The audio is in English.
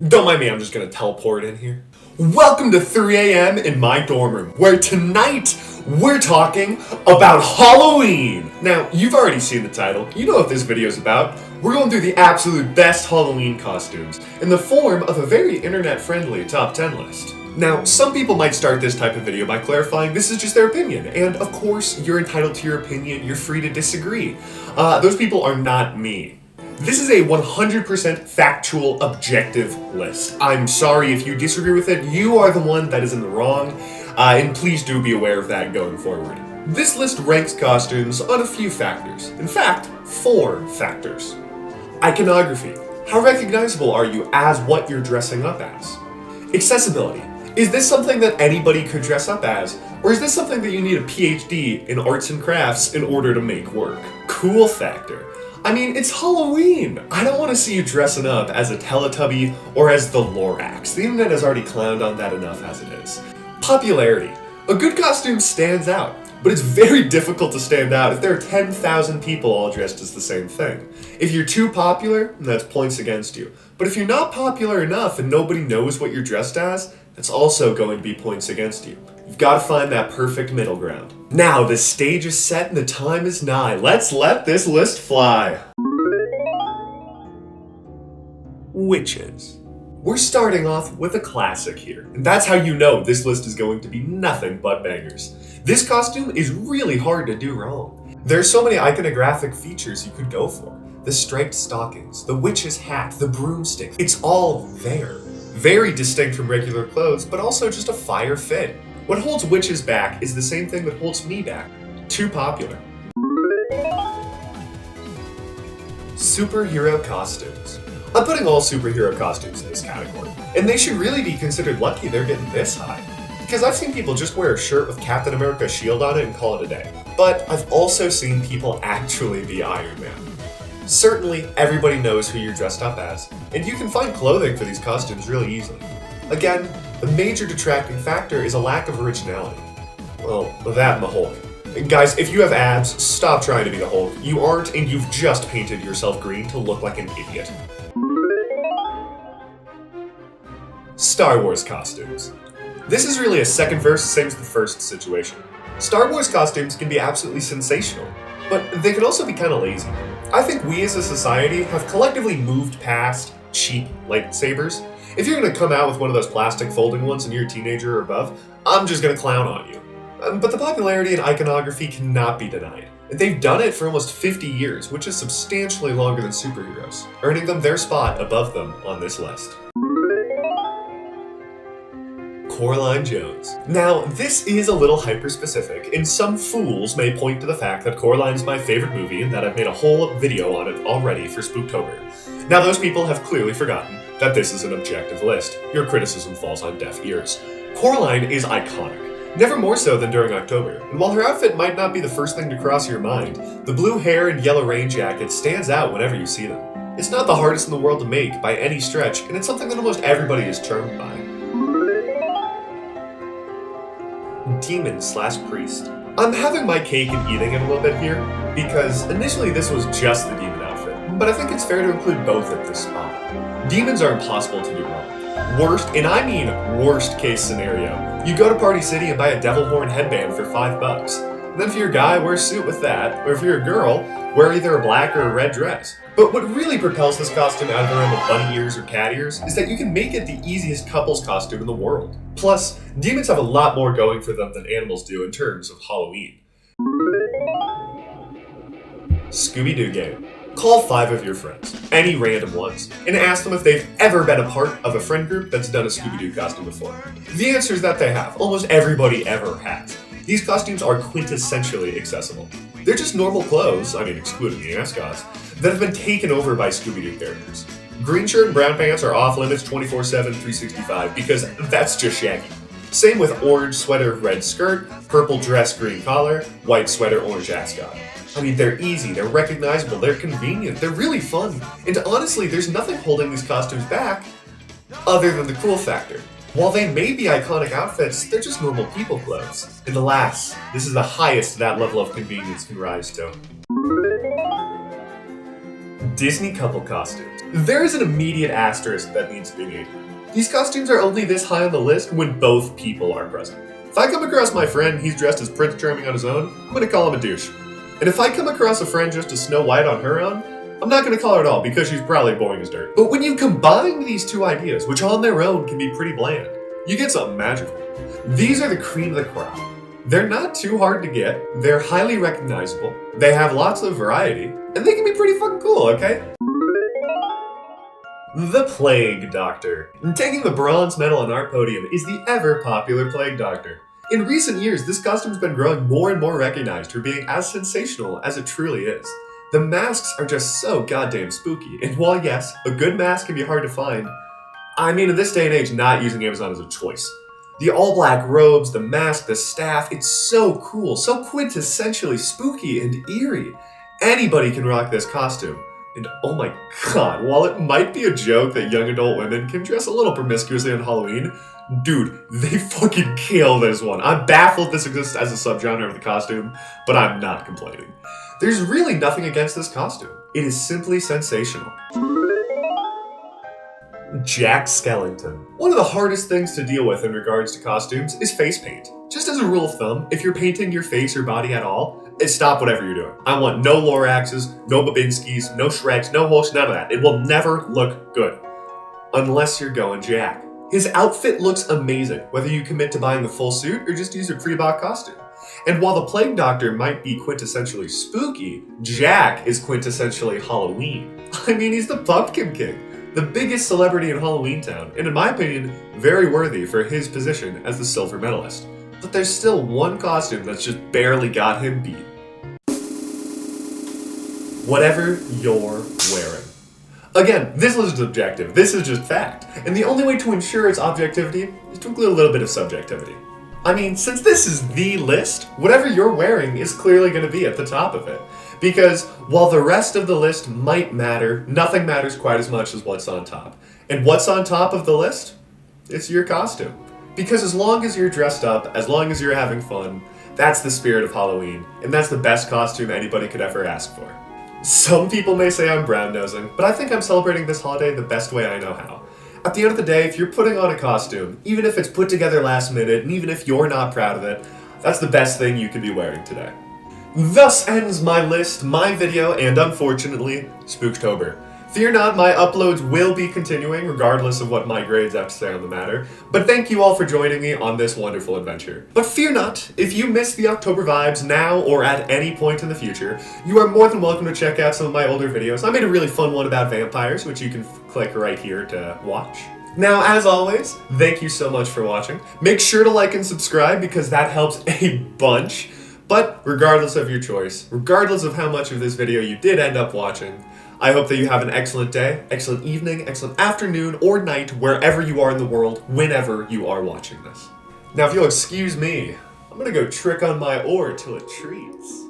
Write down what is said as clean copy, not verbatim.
Don't mind me, I'm just gonna teleport in here. Welcome to 3 a.m. in my dorm room, where tonight we're talking about Halloween! Now, you've already seen the title, you know what this video's about. We're going through the absolute best Halloween costumes in the form of a very internet-friendly top 10 list. Now, some people might start this type of video by clarifying this is just their opinion, and of course, you're entitled to your opinion, you're free to disagree. Those people are not me. This is a 100% factual, objective list. I'm sorry if you disagree with it, you are the one that is in the wrong, and please do be aware of that going forward. This list ranks costumes on a few factors. In fact, 4 factors. Iconography. How recognizable are you as what you're dressing up as? Accessibility. Is this something that anybody could dress up as, or is this something that you need a PhD in arts and crafts in order to make work? Cool factor. I mean, it's Halloween! I don't want to see you dressing up as a Teletubby or as the Lorax. The internet has already clowned on that enough as it is. Popularity. A good costume stands out, but it's very difficult to stand out if there are 10,000 people all dressed as the same thing. If you're too popular, that's points against you. But if you're not popular enough and nobody knows what you're dressed as, that's also going to be points against you. You've got to find that perfect middle ground. Now, the stage is set and the time is nigh. Let's let this list fly. Witches. We're starting off with a classic here, and that's how you know this list is going to be nothing but bangers. This costume is really hard to do wrong. There's so many iconographic features you could go for. The striped stockings, the witch's hat, the broomstick, it's all there. Very distinct from regular clothes, but also just a fire fit. What holds witches back is the same thing that holds me back. Too popular. Superhero costumes. I'm putting all superhero costumes in this category, and they should really be considered lucky they're getting this high. Because I've seen people just wear a shirt with Captain America's shield on it and call it a day. But I've also seen people actually be Iron Man. Certainly, everybody knows who you're dressed up as, and you can find clothing for these costumes really easily. Again, the major detracting factor is a lack of originality. Well, that and the Hulk. And guys, if you have abs, stop trying to be the Hulk. You aren't, and you've just painted yourself green to look like an idiot. Star Wars costumes. This is really a second verse, same as the first situation. Star Wars costumes can be absolutely sensational, but they can also be kind of lazy. I think we as a society have collectively moved past cheap lightsabers. If you're going to come out with one of those plastic folding ones and you're a teenager or above, I'm just going to clown on you. But the popularity and iconography cannot be denied. They've done it for almost 50 years, which is substantially longer than superheroes, earning them their spot above them on this list. Coraline Jones. Now, this is a little hyper-specific, and some fools may point to the fact that Coraline's my favorite movie and that I've made a whole video on it already for Spooktober. Now, those people have clearly forgotten that this is an objective list. Your criticism falls on deaf ears. Coraline is iconic, never more so than during October, and while her outfit might not be the first thing to cross your mind, the blue hair and yellow rain jacket stands out whenever you see them. It's not the hardest in the world to make by any stretch, and it's something that almost everybody is charmed by. Demon/priest. I'm having my cake and eating it a little bit here, because initially this was just the demon outfit, but I think it's fair to include both at this spot. Demons are impossible to do wrong. Worst, and I mean worst case scenario, you go to Party City and buy a devil horn headband for $5. And then if you're a guy, wear a suit with that, or if you're a girl, wear either a black or a red dress. But what really propels this costume out of the realm of bunny ears or cat ears is that you can make it the easiest couples costume in the world. Plus, demons have a lot more going for them than animals do in terms of Halloween. Scooby-Doo game. Call 5 of your friends, any random ones, and ask them if they've ever been a part of a friend group that's done a Scooby-Doo costume before. The answer is that they have. Almost everybody ever has. These costumes are quintessentially accessible. They're just normal clothes, I mean excluding the ascots, that have been taken over by Scooby-Doo characters. Green shirt and brown pants are off limits 24/7, 365 because that's just Shaggy. Same with orange sweater, red skirt, purple dress, green collar, white sweater, orange ascot. I mean, they're easy, they're recognizable, they're convenient, they're really fun, and honestly, there's nothing holding these costumes back other than the cool factor. While they may be iconic outfits, they're just normal people clothes. And alas, this is the highest that level of convenience can rise to. Disney couple costumes. There is an immediate asterisk that needs to be made. These costumes are only this high on the list when both people are present. If I come across my friend and he's dressed as Prince Charming on his own, I'm gonna call him a douche. And if I come across a friend dressed as Snow White on her own, I'm not gonna call her at all because she's probably boring as dirt. But when you combine these two ideas, which on their own can be pretty bland, you get something magical. These are the cream of the crop. They're not too hard to get, they're highly recognizable, they have lots of variety, and they can be pretty fucking cool, okay? The Plague Doctor. Taking the bronze medal on our podium is the ever-popular Plague Doctor. In recent years, this costume's been growing more and more recognized for being as sensational as it truly is. The masks are just so goddamn spooky, and while yes, a good mask can be hard to find, in this day and age, not using Amazon is a choice. The all-black robes, the mask, the staff, it's so cool, so quintessentially spooky and eerie. Anybody can rock this costume. And oh my god, while it might be a joke that young adult women can dress a little promiscuously on Halloween, dude, they fucking kill this one. I'm baffled this exists as a subgenre of the costume, but I'm not complaining. There's really nothing against this costume. It is simply sensational. Jack Skellington. One of the hardest things to deal with in regards to costumes is face paint. Just as a rule of thumb, if you're painting your face or body at all, stop whatever you're doing. I want no Loraxes, no Babinskis, no Shreks, no Hulks, none of that. It will never look good. Unless you're going Jack. His outfit looks amazing, whether you commit to buying the full suit or just use a pre-bought costume. And while the Plague Doctor might be quintessentially spooky, Jack is quintessentially Halloween. He's the Pumpkin King, the biggest celebrity in Halloween Town, and in my opinion, very worthy for his position as the silver medalist. But there's still one costume that's just barely got him beat. Whatever you're wearing. Again, this list is objective, this is just fact, and the only way to ensure its objectivity is to include a little bit of subjectivity. Since this is the list, whatever you're wearing is clearly going to be at the top of it. Because while the rest of the list might matter, nothing matters quite as much as what's on top. And what's on top of the list? It's your costume. Because as long as you're dressed up, as long as you're having fun, that's the spirit of Halloween, and that's the best costume anybody could ever ask for. Some people may say I'm brown-nosing, but I think I'm celebrating this holiday the best way I know how. At the end of the day, if you're putting on a costume, even if it's put together last minute, and even if you're not proud of it, that's the best thing you could be wearing today. Thus ends my list, my video, and unfortunately, Spooktober. Fear not, my uploads will be continuing regardless of what my grades have to say on the matter, but thank you all for joining me on this wonderful adventure. But fear not, if you miss the October vibes now or at any point in the future, you are more than welcome to check out some of my older videos. I made a really fun one about vampires, which you can click right here to watch. Now, as always, thank you so much for watching. Make sure to like and subscribe because that helps a bunch. But regardless of your choice, regardless of how much of this video you did end up watching, I hope that you have an excellent day, excellent evening, excellent afternoon, or night, wherever you are in the world, whenever you are watching this. Now, if you'll excuse me, I'm gonna go trick on my oar till it treats.